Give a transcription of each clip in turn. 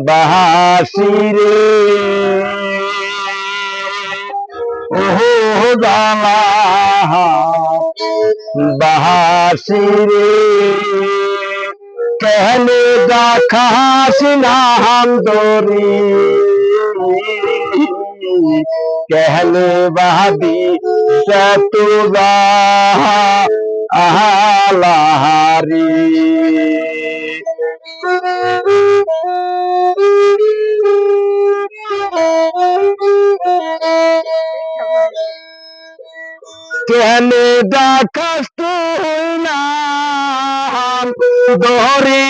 বাসি রে ওহো জালা বাসি রে कहने दा खासी नाम दोरी कहने वादी सतुरा आहारी कहने दा कष्ट नाम दोरी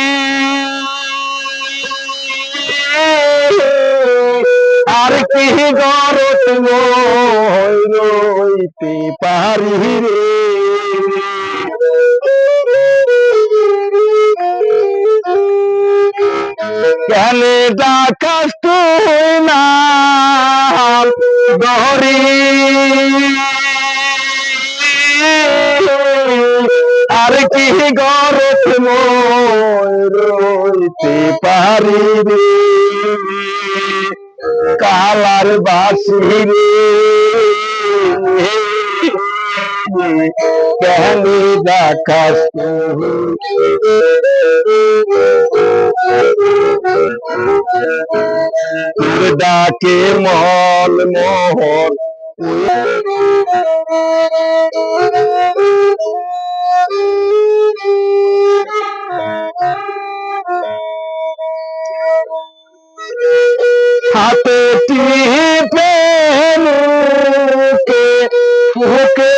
আর কি গরত রইতে পারি রে কেনে ডাকাস তুই না দহরি আর কি গরত রইতে পারি রে কালার বাসি রে কেন ডাকাস ডাকে মল মোহন হাতে টিপে মুখে ফুকে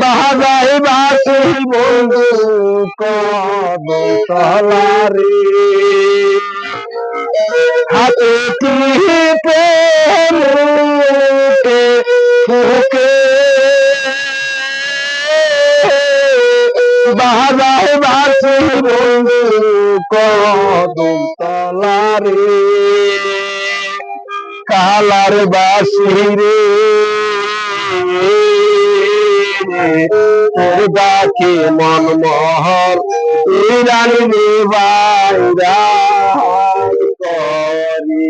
বাজাই বাসি বন্ধু কদম তলারে হাতে টিপে মুখে ফুকে বাজাই বাসি বন্ধু কদম তলারে কালার বাসি রে ডাকে মন মহর ইরানি বাইরা করি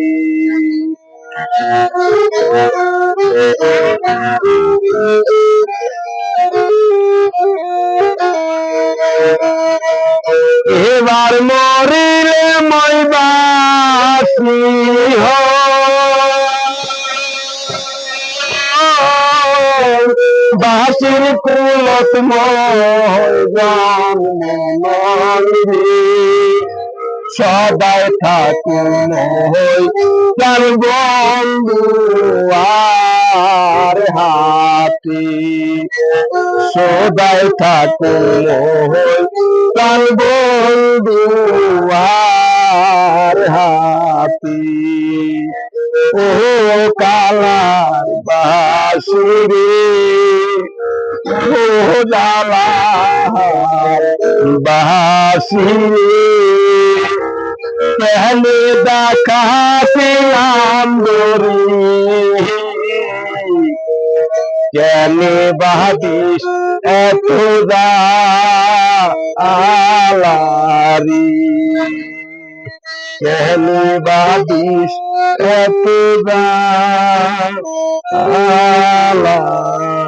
এবার মরিলে মই বাসি বাসির কুলত মরে সবাই ঠাকুর হই তার বন্ধু আর হাতি সবাই ঠাকুর হই তার বন্ধু আর হাতি ও কালার বাসি রে ও জালা বাসি রে पहले देखा नाम दोरी कहने बादिश एतुदा आलारी कहने बादिश एतुदा आलारी